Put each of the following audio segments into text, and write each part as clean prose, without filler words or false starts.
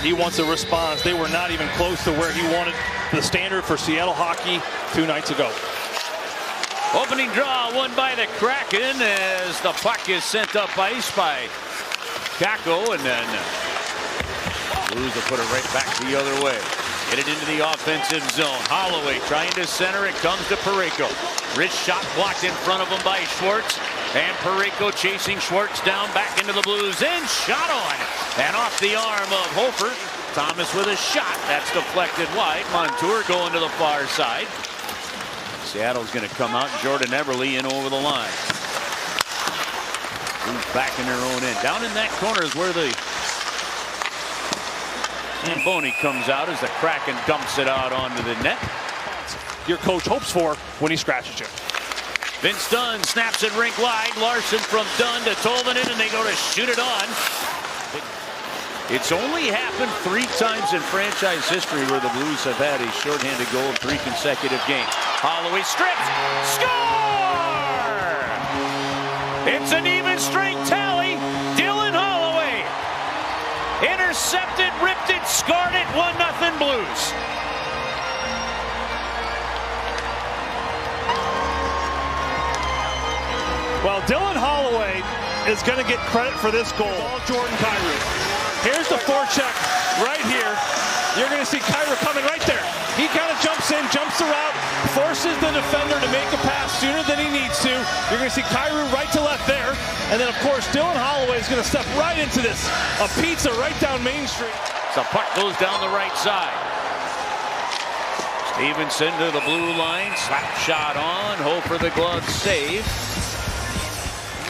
He wants a response. They were not even close to where he wanted the standard for Seattle hockey 2 nights ago. Opening draw won by the Kraken as the puck is sent up ice by Kako, and then Blues will put it right back the other way. Get it into the offensive zone. Holloway trying to center. It comes to Parayko. Wrist shot blocked in front of him by Schwartz. And Parayko chasing Schwartz down back into the Blues. And shot on. And off the arm of Hofer. Thomas with a shot. That's deflected wide. Montour going to the far side. Seattle's going to come out. Jordan Eberle in over the line. Blues back in their own end. Down in that corner is where the Boney comes out as the Kraken dumps it out onto the net. Your coach hopes for when he scratches you. Vince Dunn snaps it rink wide. Larson from Dunn to Tolvanen, and they go to shoot it on. It's only happened 3 times in franchise history where the Blues have had a shorthanded goal in 3 consecutive games. Holloway strips. Score! It's an even strength tally. Dylan Holloway intercepted, ripped it, scored it. 1-0 Blues. Well, Dylan Holloway is going to get credit for this goal. All Jordan Kyrou. Here's the forecheck right here. You're going to see Kyrou coming right there. He kind of jumps in, jumps the route, forces the defender to make a pass sooner than he needs to. You're going to see Kyrou right to left there. And then, of course, Dylan Holloway is going to step right into this. A pizza right down Main Street. So puck goes down the right side. Stephenson to the blue line. Slap shot on. Hope for the glove save.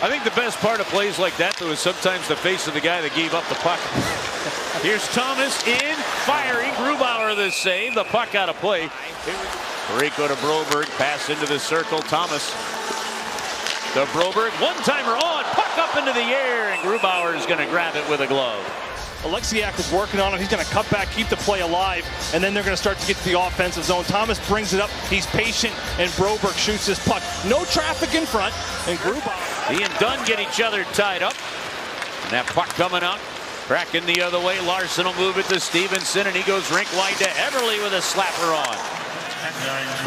I think the best part of plays like that, though, is sometimes the face of the guy that gave up the puck. Here's Thomas in, firing. Grubauer the save. The puck out of play. Parayko to Broberg. Pass into the circle. Thomas to Broberg. One-timer on. Puck up into the air, and Grubauer is going to grab it with a glove. Alexiak is working on it. He's going to cut back, keep the play alive, and then they're going to start to get to the offensive zone. Thomas brings it up. He's patient, and Broberg shoots his puck. No traffic in front, and Grubauer. He and Dunn get each other tied up. And that puck coming out. Kraken the other way. Larson will move it to Stephenson, and he goes rink wide to Eberle with a slapper on.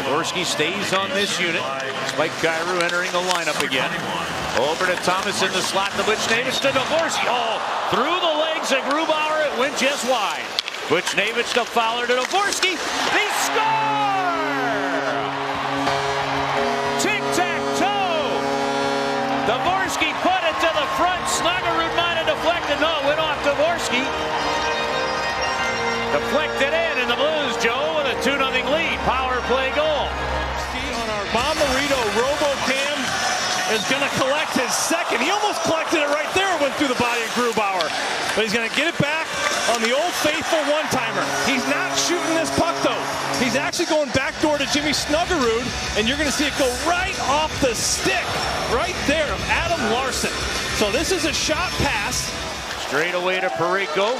Dvorsky stays on this unit. Spike Kyrou entering the lineup again. Over to Thomas in the slot to Buchnevich to Dvorsky. Oh, through the legs of Grubauer. It went just wide. Buchnevich to Fowler to Dvorsky. They score! Tic-tac-toe! Dvorsky put it to the front. Snuggerud might have deflected. No, it went off Dvorsky. Deflected in, and the Blues, Joe, with a 2-0 lead. Power play goal. On our Bomarito RoboCam is going to collect his second. He almost collected it right there. Went through the body of Grubauer. But he's going to get it back on the old faithful one-timer. He's not shooting this puck, though. He's actually going backdoor to Jimmy Snuggerud, and you're going to see it go right off the stick right there of Adam Larson. So this is a shot pass. Straight away to Parayko.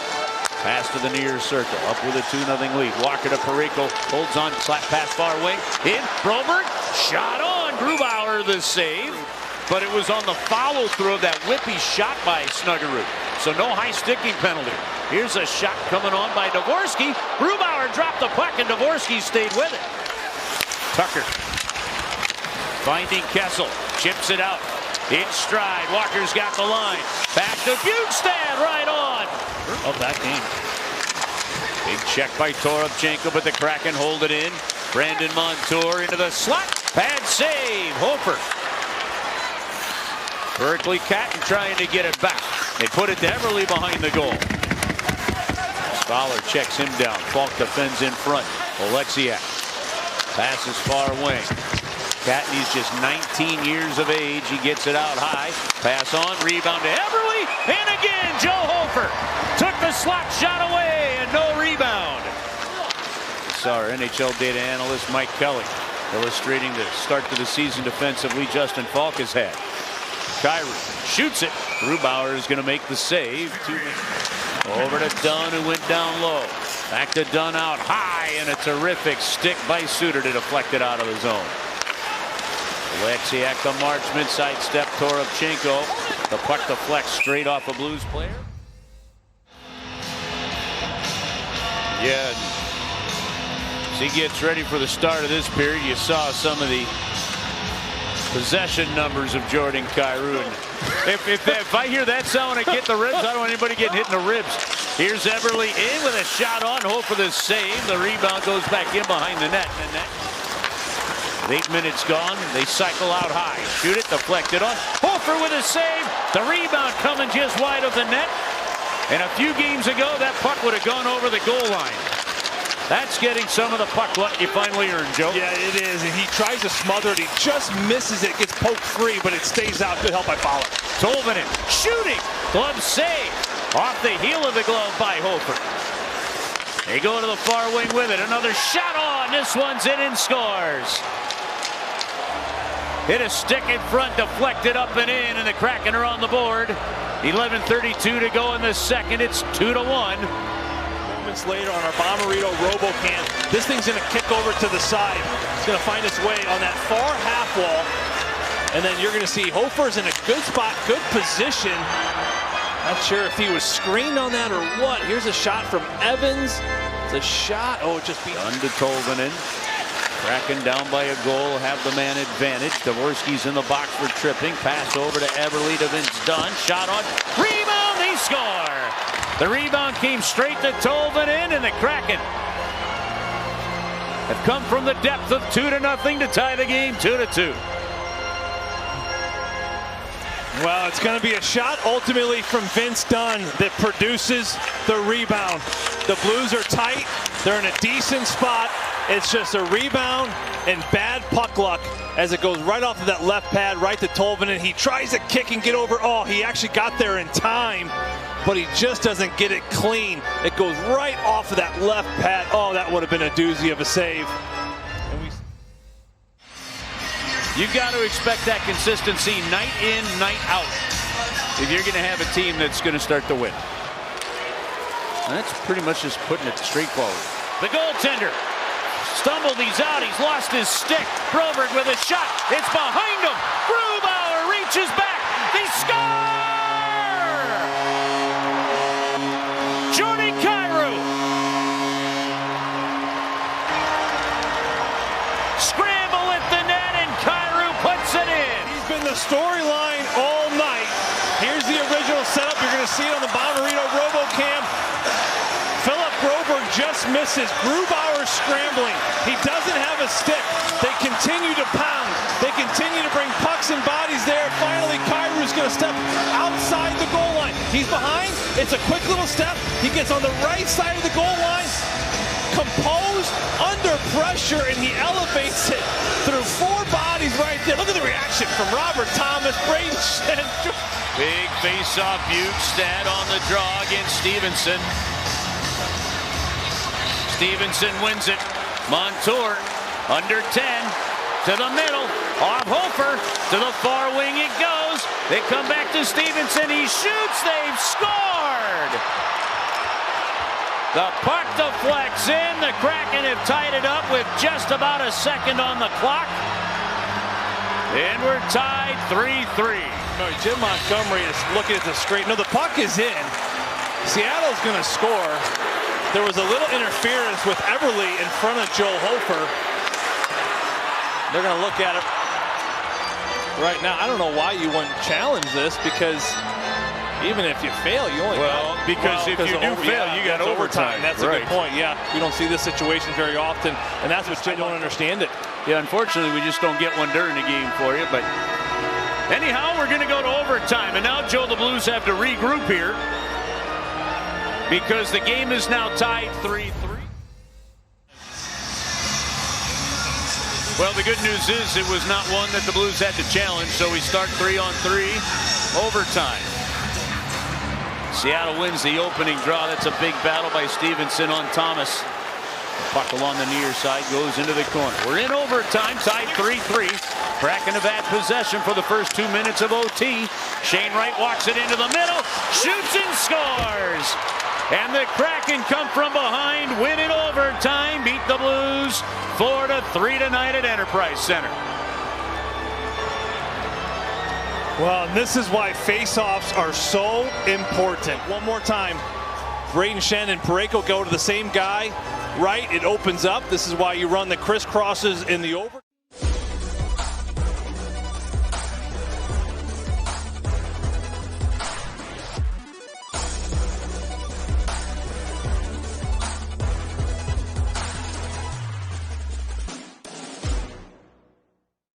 Pass to the near circle. Up with a 2-0 lead. Walker to Parayko. Holds on. Slap pass far wing. In. Broberg. Shot on. Grubauer the save. But it was on the follow through of that whippy shot by Snuggerud. So no high sticking penalty. Here's a shot coming on by Dvorsky. Grubauer dropped the puck, and Dvorsky stayed with it. Tucker finding Kessel. Chips it out. In stride. Walker's got the line. Back to Bjugstad. Right on. Of that game. Big check by Toropchenko, but the Kraken hold it in. Brandon Montour into the slot. Bad save. Hofer. Berkeley Catton trying to get it back. They put it to Eberle behind the goal. Fowler checks him down. Falk defends in front. Alexiak passes far wing. Catton, he's just 19 years of age. He gets it out high. Pass on. Rebound to Eberle. And again, Joe Hofer took the slap shot away, and no rebound. It's our NHL data analyst Mike Kelly illustrating the start to the season defensively Justin Falk has had. Kyrou shoots it. Grubauer is going to make the save. Over to Dunn, who went down low. Back to Dunn out high, and a terrific stick by Suter to deflect it out of the zone. Alexiak the marksman, sidestep Toropchenko. The puck deflects straight off a Blues player. Yeah. As he gets ready for the start of this period, you saw some of the possession numbers of Jordan Kyrou. And if I hear that sound and I get the ribs, I don't want anybody getting hit in the ribs. Here's Everly in with a shot on, hope for the save. The rebound goes back in behind the net. With 8 minutes gone, they cycle out high. Shoot it, deflected on. Hofer with a save. The rebound coming just wide of the net. And a few games ago, that puck would have gone over the goal line. That's getting some of the puck luck you finally earned, Joe. Yeah, it is. And he tries to smother it. He just misses it. Gets poked free, but it stays out. Good help by Fowler. Tolvanen shooting. Glove save. Off the heel of the glove by Hofer. They go to the far wing with it. Another shot on. This one's in and scores. Hit a stick in front, deflected up and in, and the Kraken are on the board. 11:32 to go in the second. It's 2-1. Moments later on our Bomberito RoboCam, this thing's going to kick over to the side. It's going to find its way on that far half wall. And then you're going to see Hofer's in a good spot, good position. Not sure if he was screened on that or what. Here's a shot from Evans. It's a shot. Oh, it just beat under Tolvanen. Kraken down by a goal, have the man advantage. Dvorsky's in the box for tripping. Pass over to Everly to Vince Dunn. Shot on. Rebound, they score. The rebound came straight to Tolvanen, and the Kraken have come from the depth of 2-0 to tie the game 2-2. Well, it's going to be a shot ultimately from Vince Dunn that produces the rebound. The Blues are tight. They're in a decent spot. It's just a rebound and bad puck luck as it goes right off of that left pad right to Tolvanen. He tries to kick and get over. Oh, he actually got there in time, but he just doesn't get it clean. It goes right off of that left pad. Oh, that would have been a doozy of a save. You've got to expect that consistency night in, night out if you're going to have a team that's going to start to win. And that's pretty much just putting it straightforward. The goaltender stumbled, he's out, he's lost his stick. Broberg with a shot, it's behind him. Grubauer reaches back, they score! Jordan Kyrou. Scramble at the net, and Kyrou puts it in. He's been the storyline all night. Here's the original setup. You're going to see it on the Bomberito RoboCam. Philip Broberg just misses. Grubauer scrambling. He doesn't have a stick. They continue to pound. They continue to bring pucks and bodies there. Finally, Kyrou's going to step outside the goal line. He's behind. It's a quick little step. He gets on the right side of the goal line. Composed, under pressure, and he elevates it through four bodies right there. Look at the reaction from Robert Thomas, Braden Shen. Big face-off, Bukestad on the draw against Stephenson. Stephenson wins it. Montour under 10 to the middle. Off Hofer to the far wing it goes. They come back to Stephenson. He shoots. They've scored. The puck deflects in. The Kraken have tied it up with just about a second on the clock. And we're tied 3-3. No, Jim Montgomery is looking at the straight. No, the puck is in. Seattle's going to score. There was a little interference with Everly in front of Joe Hofer. They're going to look at it right now. I don't know why you wouldn't challenge this, because even if you fail, you only because if you do fail, you got overtime. That's a good point. Yeah, we don't see this situation very often, and that's what you don't understand it. Yeah, unfortunately, we just don't get one during the game for you. But anyhow, we're going to go to overtime, and now, Joe, the Blues have to regroup here, because the game is now tied 3-3. Well, the good news is it was not one that the Blues had to challenge, so we start 3-on-3 overtime. Seattle wins the opening draw. That's a big battle by Stephenson on Thomas. The puck along the near side goes into the corner. We're in overtime, tied 3-3. Kraken have had possession for the first 2 minutes of OT. Shane Wright walks it into the middle, shoots and scores. And the Kraken come from behind, win in overtime, beat the Blues 4-3 tonight at Enterprise Center. Well, and this is why face-offs are so important. One more time. Braden Shen and Parayko go to the same guy, right? It opens up. This is why you run the crisscrosses in the over.